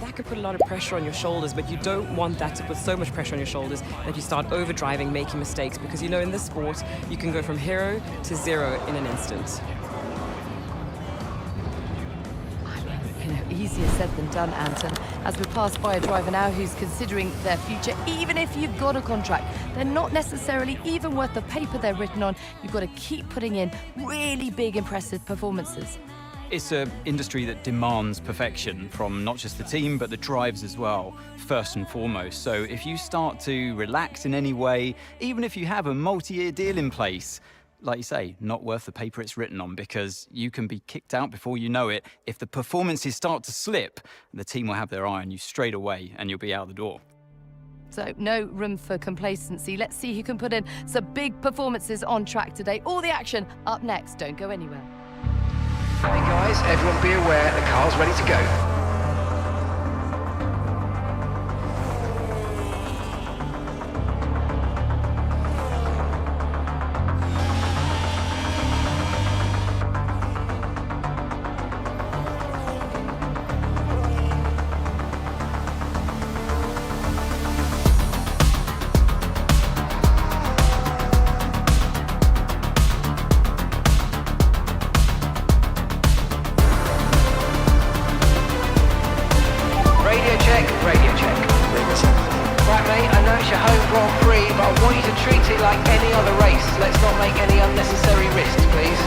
that could put a lot of pressure on your shoulders, but you don't want that to put so much pressure on your shoulders that you start overdriving, making mistakes, because you know in this sport, you can go from hero to zero in an instant. Easier said than done, Anton. As we pass by a driver now who's considering their future, even if you've got a contract, they're not necessarily even worth the paper they're written on. You've got to keep putting in really big, impressive performances. It's an industry that demands perfection from not just the team, but the drivers as well, first and foremost. So if you start to relax in any way, even if you have a multi-year deal in place, like you say, not worth the paper it's written on, because you can be kicked out before you know it. If the performances start to slip, the team will have their eye on you straight away and you'll be out the door. So no room for complacency. Let's see who can put in some big performances on track today. All the action up next. Don't go anywhere. Hey guys, everyone be aware the car's ready to go. Radio check. Right mate, I know it's your home Grand Prix, but I want you to treat it like any other race. Let's not make any unnecessary risks, please.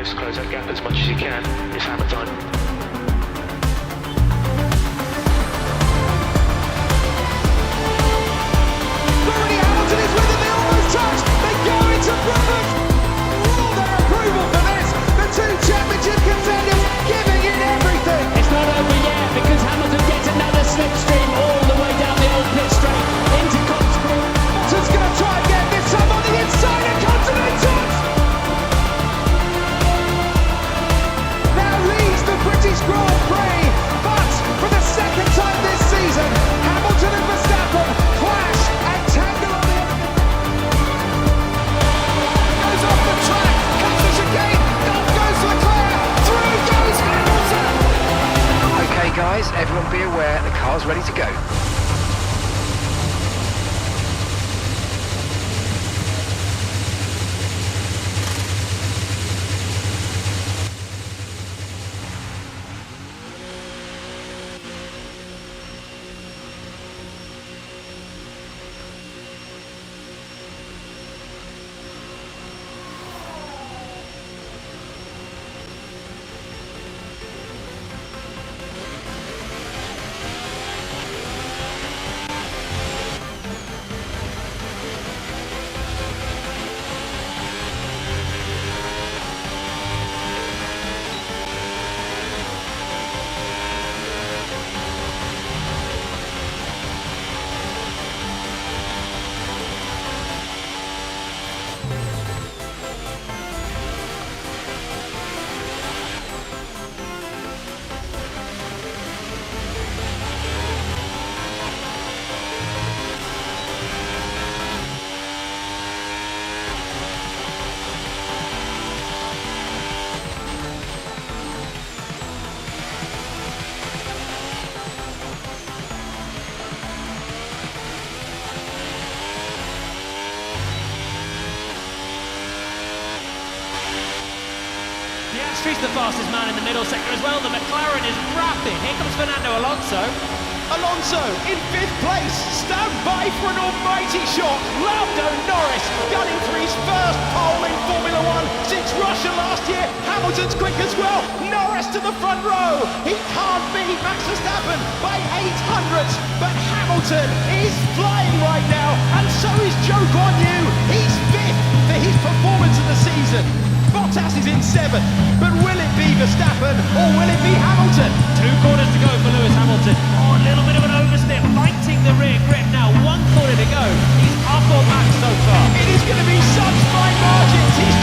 Close that gap as much as you can. It's hammer time. Already Hamilton is with it, they almost touch. They go into perfect. All their approval for this. The two championship contenders giving it everything. It's not over yet because Hamilton gets another slipstream all the way down the old pit straight into Cotswold. Hamilton's going to try and get this time on the inside and Continental. British Grand Prix, but for the second time this season, Hamilton and Verstappen clash and tangle on the end. Goes off the track, comes the chicane, down goes Leclerc, through goes Hamilton. Okay guys, everyone be aware the car's ready to go. He's the fastest man in the middle sector as well. The McLaren is rapid. Here comes Fernando Alonso. Alonso in 5th place, stand by for an almighty shot. Lando Norris gunning for his first pole in Formula 1 since Russia last year. Hamilton's quick as well. Norris to the front row. He can't beat Max Verstappen by 800ths, but Hamilton is flying right now, and so is Zhou Guanyu. He's 5th for his performance of the season. Bottas is in 7th, but will it be Verstappen or will it be Hamilton? 2 corners to go for Lewis Hamilton. Oh, a little bit of an overstep, fighting the rear grip now. 1 corner to go. He's up on Max so far. It is going to be such fine margins. He's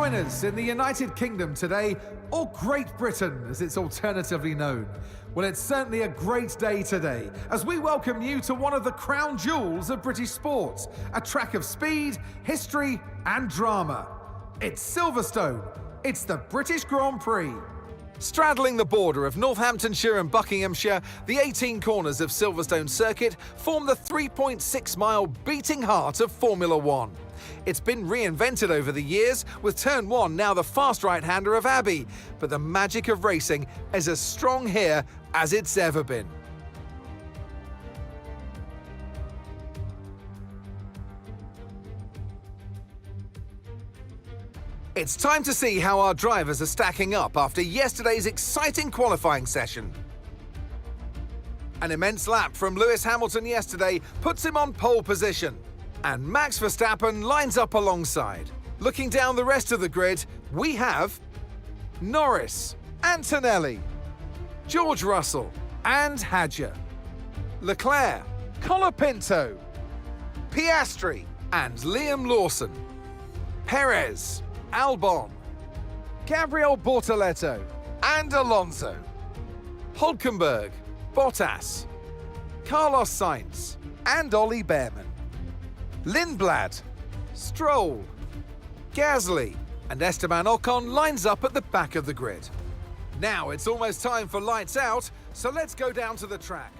winners in the United Kingdom today, or Great Britain as it's alternatively known? Well, it's certainly a great day today as we welcome you to one of the crown jewels of British sport, a track of speed, history and drama. It's Silverstone. It's the British Grand Prix. Straddling the border of Northamptonshire and Buckinghamshire, the 18 corners of Silverstone Circuit form the 3.6-mile beating heart of Formula One. It's been reinvented over the years, with Turn 1 now the fast right-hander of Abbey, but the magic of racing is as strong here as it's ever been. It's time to see how our drivers are stacking up after yesterday's exciting qualifying session. An immense lap from Lewis Hamilton yesterday puts him on pole position, and Max Verstappen lines up alongside. Looking down the rest of the grid, we have Norris, Antonelli, George Russell and Hadjar, Leclerc, Colapinto, Piastri and Liam Lawson, Perez, Albon, Gabriel Bortoleto and Alonso, Hülkenberg, Bottas, Carlos Sainz and Ollie Behrman, Lindblad, Stroll, Gasly and Esteban Ocon lines up at the back of the grid. Now it's almost time for lights out, so let's go down to the track.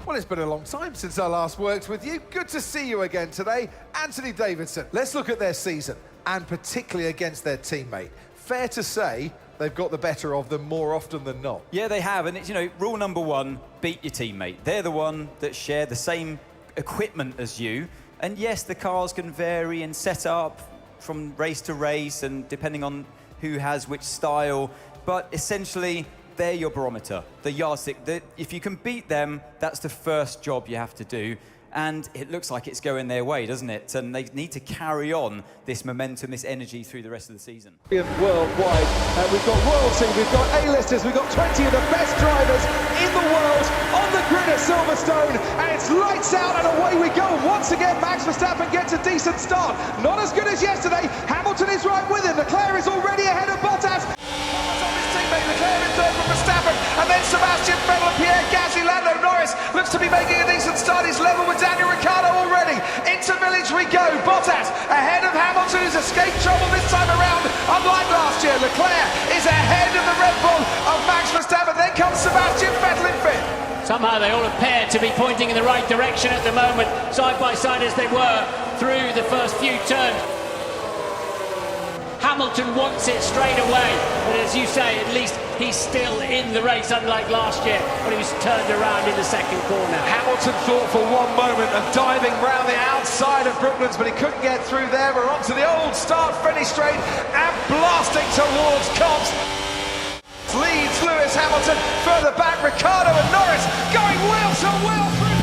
Well, it's been a long time since I last worked with you. Good to see you again today. Anthony Davidson. Let's look at their season, and particularly against their teammate. Fair to say they've got the better of them more often than not. Yeah, they have, and it's, rule number one, beat your teammate. They're the one that share the same equipment as you, and yes, the cars can vary and set up from race to race and depending on who has which style, but essentially they're your barometer, the yardstick. If you can beat them, that's the first job you have to do. And it looks like it's going their way, doesn't it? And they need to carry on this momentum, this energy through the rest of the season. Worldwide, we've got royalty, we've got A-listers, we've got 20 of the best drivers in the world on the grid at Silverstone, and it's lights out and away we go. Once again, Max Verstappen gets a decent start. Not as good as yesterday. Hamilton is right with him. Leclerc is already ahead of Bottas. Leclerc in third from Verstappen, and then Sebastian Vettel and Pierre Gasly. Lando Norris looks to be making a decent start. He's level with Daniel Ricciardo already. Into Village we go. Bottas ahead of Hamilton, who's escaped trouble this time around, unlike last year. Leclerc is ahead of the Red Bull of Max Verstappen. Then comes Sebastian Vettel in fifth. Somehow they all appear to be pointing in the right direction at the moment, side by side as they were through the first few turns. Hamilton wants it straight away, but as you say, at least he's still in the race, unlike last year when he was turned around in the second corner. Hamilton thought for one moment of diving round the outside of Brooklands, but he couldn't get through there. We're onto the old start-finish straight and blasting towards Cobbs. Leads Lewis Hamilton, further back Ricciardo and Norris going wheel to wheel through.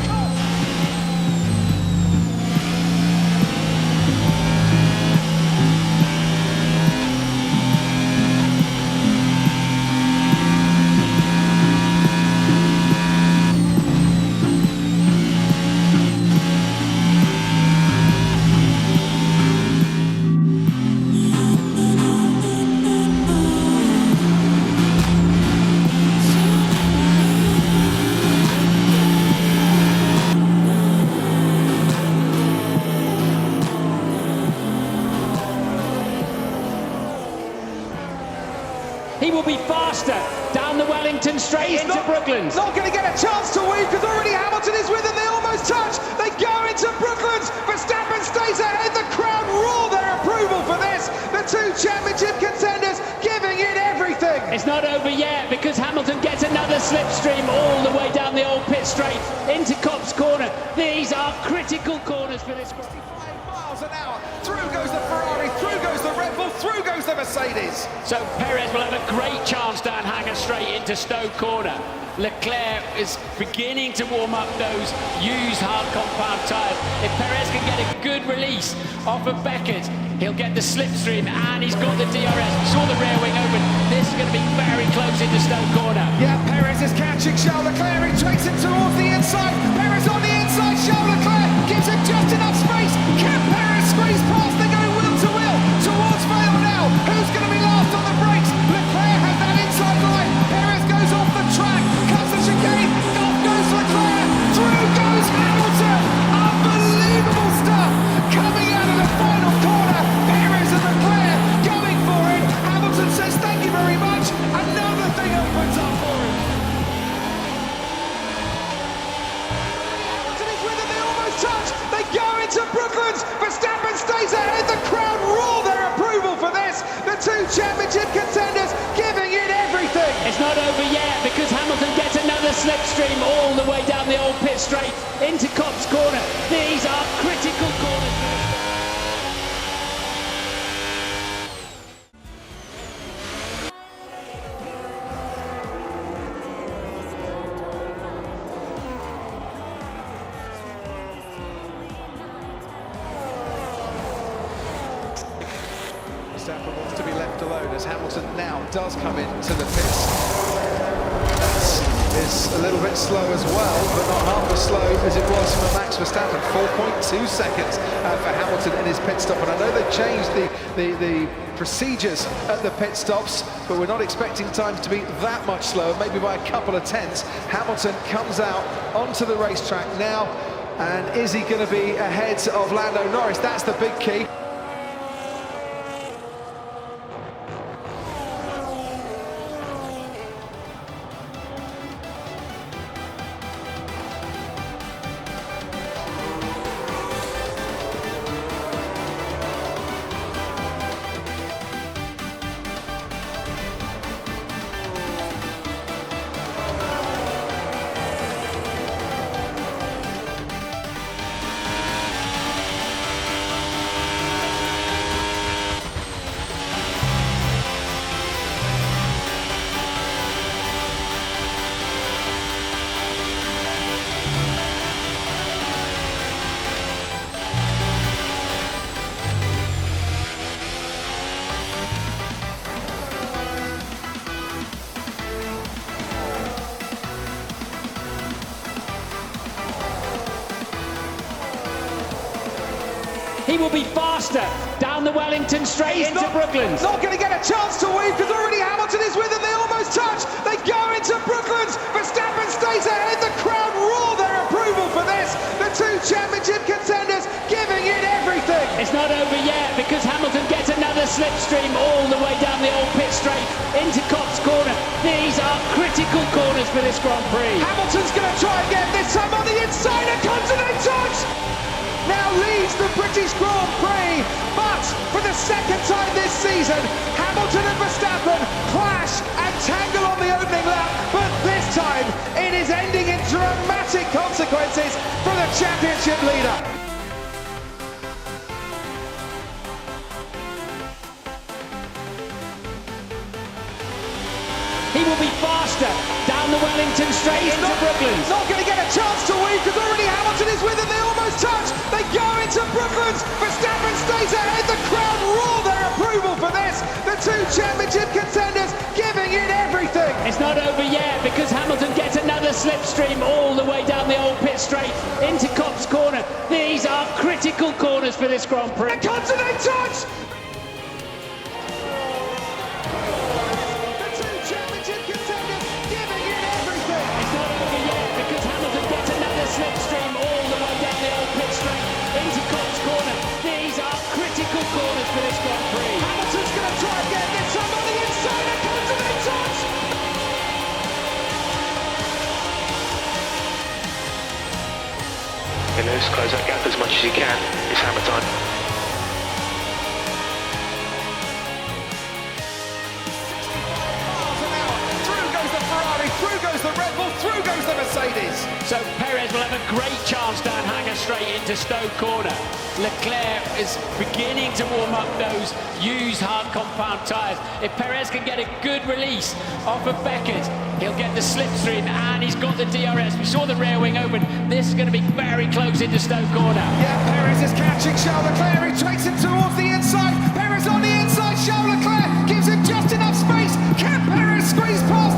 He will be faster down the Wellington straight into Brooklands. Not going to get a chance to weave because already Hamilton is with him. They almost touch. They go into Brooklands. Verstappen stays ahead. The crowd roar their approval for this. The two championship contenders giving it everything. It's not over yet because Hamilton gets another slipstream all the way down the old pit straight into Cobb's corner. These are critical corners for this group. 55 miles an hour. Through goes the Ferrari. Through goes the Red Bull. Through goes the Mercedes. So Perez will have a great chance down Hanger Straight into Stowe Corner. Leclerc is beginning to warm up those used hard compound tyres. If Perez can get a good release off of Beckett, he'll get the slipstream and he's got the DRS. We saw the rear wing open. This is going to be very close close into Stoke corner. Yeah, Perez is catching Charles Leclerc. He takes him towards the inside. Perez on the inside. Charles Leclerc gives him just enough space. Can Perez squeeze past? They go wheel to wheel towards Vale now. Who's going to be last on the brakes? Leclerc has that inside line. Perez goes off the track. Cuts the chicane. Off goes Leclerc. Through goes Hamilton. Unbelievable stuff coming out of the final corner. Perez and Leclerc going for it. Hamilton says thank you very much. Another thing opens up for him. Hamilton is with it. They almost touch. They go into Brooklands. Verstappen stays ahead. The crowd roar their approval for this. The two championship contenders giving it everything. It's not over yet because Hamilton gets another slipstream all the way down the old pit straight into Cops corner. These are critical corners. Verstappen wants to be left alone as Hamilton now does come into the pits. That is a little bit slow as well, but not half as slow as it was for Max Verstappen. 4.2 seconds for Hamilton in his pit stop. And I know they've changed the procedures at the pit stops, but we're not expecting times to be that much slower, maybe by a couple of tenths. Hamilton comes out onto the racetrack now, and is he going to be ahead of Lando Norris? That's the big key. He will be faster down the Wellington straight into Brooklands. Not going to get a chance to weave because already Hamilton is with him. They almost touch. They go into Brooklands. Verstappen stays ahead. The crowd roar their approval for this. The two championship contenders giving it everything. It's not over yet because Hamilton gets another slipstream all the way down the old pit straight into Cops corner. These are critical corners for this Grand Prix. Hamilton's going to try again. This time on the inside. A continent touch. Now leads the British Grand Prix, but for the second time this season, Hamilton and Verstappen clash and tangle on the opening lap, but this time it is ending in dramatic consequences for the championship leader. He will be faster down the Wellington straight into Brooklands. Not going to get a chance to weave because already Hamilton is with him. They almost touch. They go into Brooklands. Verstappen stays ahead. The crowd roar their approval for this. The two championship contenders giving it everything. It's not over yet because Hamilton gets another slipstream all the way down the old pit straight into Cops corner. These are critical corners for this Grand Prix. A continent touch. Slipstream all the way down the old pit straight into Cops corner. These are critical corners for this Grand Prix. Hamilton's going to try again. This time on the inside. A continent touch. Just close that gap as much as you can. It's hammer time. Through goes the Ferrari. Through goes the Red Bull. Through goes the Mercedes. So Perez will have a great chance down Hanger straight into Stoke corner. Leclerc is beginning to warm up those used hard compound tyres. If Perez can get a good release off of Beckett, he'll get the slipstream and he's got the DRS. We saw the rear wing open. This is going to be very close into Stoke corner. Yeah, Perez is catching Charles Leclerc. He takes him towards the inside. Perez on the inside. Charles Leclerc gives him just enough space. Can Perez squeeze past?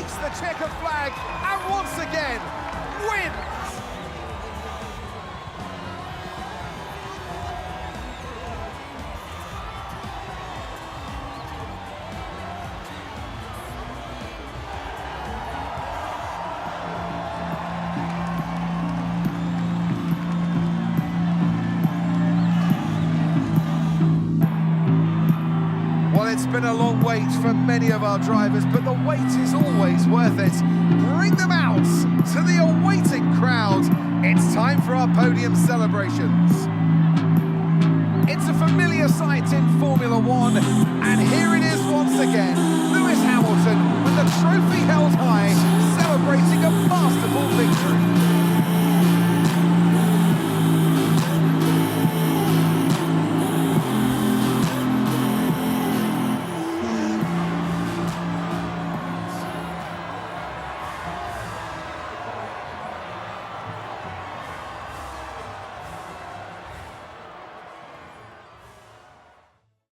takes the checkered flag and once again wins. It's been a long wait for many of our drivers, but the wait is always worth it. Bring them out to the awaiting crowd. It's time for our podium celebrations. It's a familiar sight in Formula One, and here it is once again. Lewis Hamilton with the trophy held high, celebrating a masterful victory.